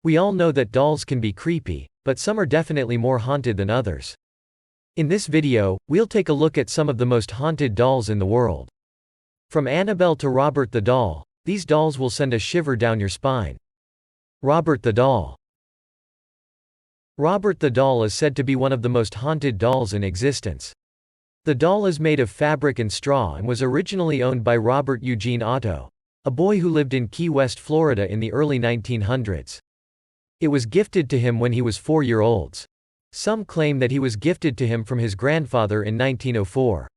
We all know that dolls can be creepy, but some are definitely more haunted than others. In this video, we'll take a look at some of the most haunted dolls in the world. From Annabelle to Robert the doll, these dolls will send a shiver down your spine. Robert the doll. Robert the doll is said to be one of the most haunted dolls in existence. The doll is made of fabric and straw and was originally owned by Robert Eugene Otto, a boy who lived in Key West, Florida in the early 1900s. It was gifted to him when he was 4-year-old. Some claim that he was gifted to him from his grandfather in 1904.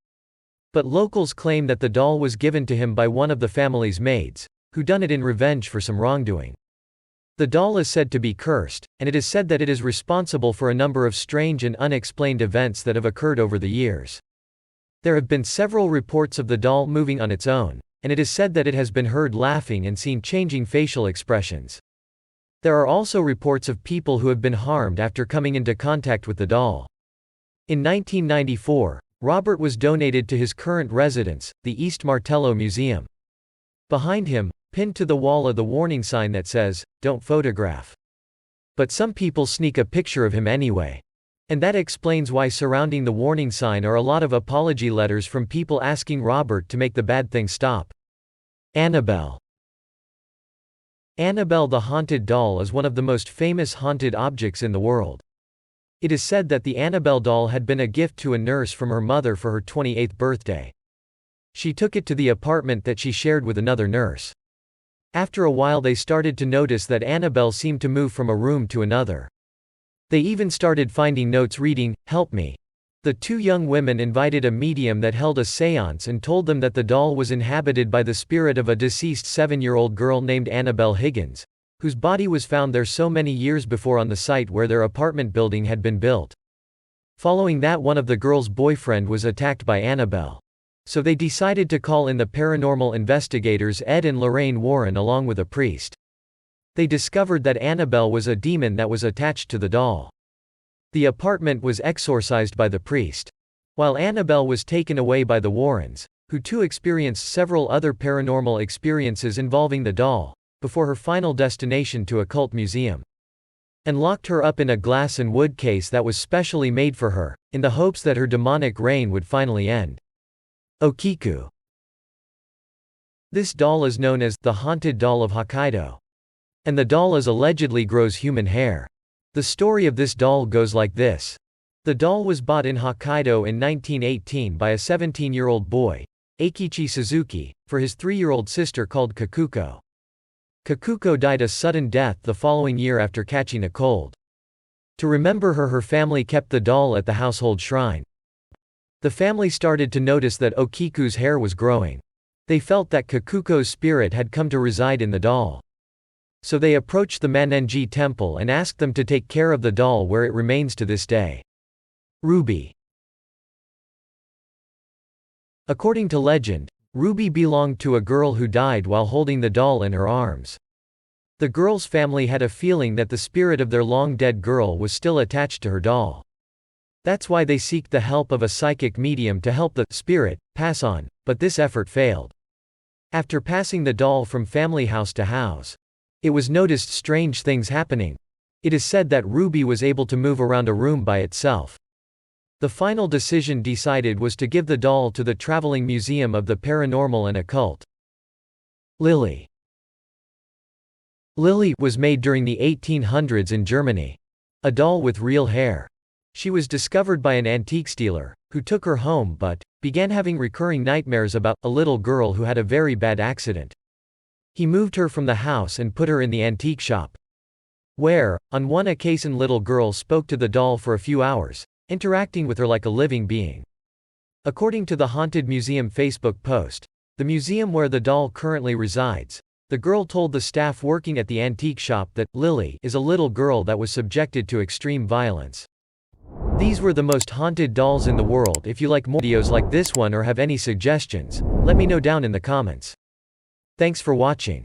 But locals claim that the doll was given to him by one of the family's maids, who done it in revenge for some wrongdoing. The doll is said to be cursed, and it is said that it is responsible for a number of strange and unexplained events that have occurred over the years. There have been several reports of the doll moving on its own, and it is said that it has been heard laughing and seen changing facial expressions. There are also reports of people who have been harmed after coming into contact with the doll. In 1994, Robert was donated to his current residence, the East Martello Museum. Behind him, pinned to the wall, is the warning sign that says, "Don't photograph." But some people sneak a picture of him anyway. And that explains why surrounding the warning sign are a lot of apology letters from people asking Robert to make the bad thing stop. Annabelle. Annabelle the haunted doll is one of the most famous haunted objects in the world. It is said that the Annabelle doll had been a gift to a nurse from her mother for her 28th birthday. She took it to the apartment that she shared with another nurse. After a while they started to notice that Annabelle seemed to move from a room to another. They even started finding notes reading, "Help me." The two young women invited a medium that held a séance and told them that the doll was inhabited by the spirit of a deceased 7-year-old girl named Annabelle Higgins, whose body was found there so many years before on the site where their apartment building had been built. Following that, one of the girl's boyfriend was attacked by Annabelle. So they decided to call in the paranormal investigators Ed and Lorraine Warren along with a priest. They discovered that Annabelle was a demon that was attached to the doll. The apartment was exorcised by the priest, while Annabelle was taken away by the Warrens, who too experienced several other paranormal experiences involving the doll, before her final destination to a cult museum. And locked her up in a glass and wood case that was specially made for her, in the hopes that her demonic reign would finally end. Okiku. This doll is known as the Haunted Doll of Hokkaido. And the doll allegedly grows human hair. The story of this doll goes like this. The doll was bought in Hokkaido in 1918 by a 17-year-old boy, Eikichi Suzuki, for his 3-year-old sister called Kakuko. Kakuko died a sudden death the following year after catching a cold. To remember her, her family kept the doll at the household shrine. The family started to notice that Okiku's hair was growing. They felt that Kakuko's spirit had come to reside in the doll. So they approached the Manenji temple and asked them to take care of the doll, where it remains to this day. Ruby. According to legend, Ruby belonged to a girl who died while holding the doll in her arms. The girl's family had a feeling that the spirit of their long-dead girl was still attached to her doll. That's why they seeked the help of a psychic medium to help the spirit pass on, but this effort failed. After passing the doll from family house to house, it was noticed strange things happening. It is said that Ruby was able to move around a room by itself. The final decision decided was to give the doll to the Traveling Museum of the Paranormal and Occult. Lily. Lily was made during the 1800s in Germany. A doll with real hair. She was discovered by an antique dealer, who took her home but began having recurring nightmares about a little girl who had a very bad accident. He moved her from the house and put her in the antique shop, where, on one occasion, little girl spoke to the doll for a few hours, interacting with her like a living being. According to the Haunted Museum Facebook post, the museum where the doll currently resides, the girl told the staff working at the antique shop that Lily is a little girl that was subjected to extreme violence. These were the most haunted dolls in the world. If you like more videos like this one or have any suggestions, let me know down in the comments. Thanks for watching.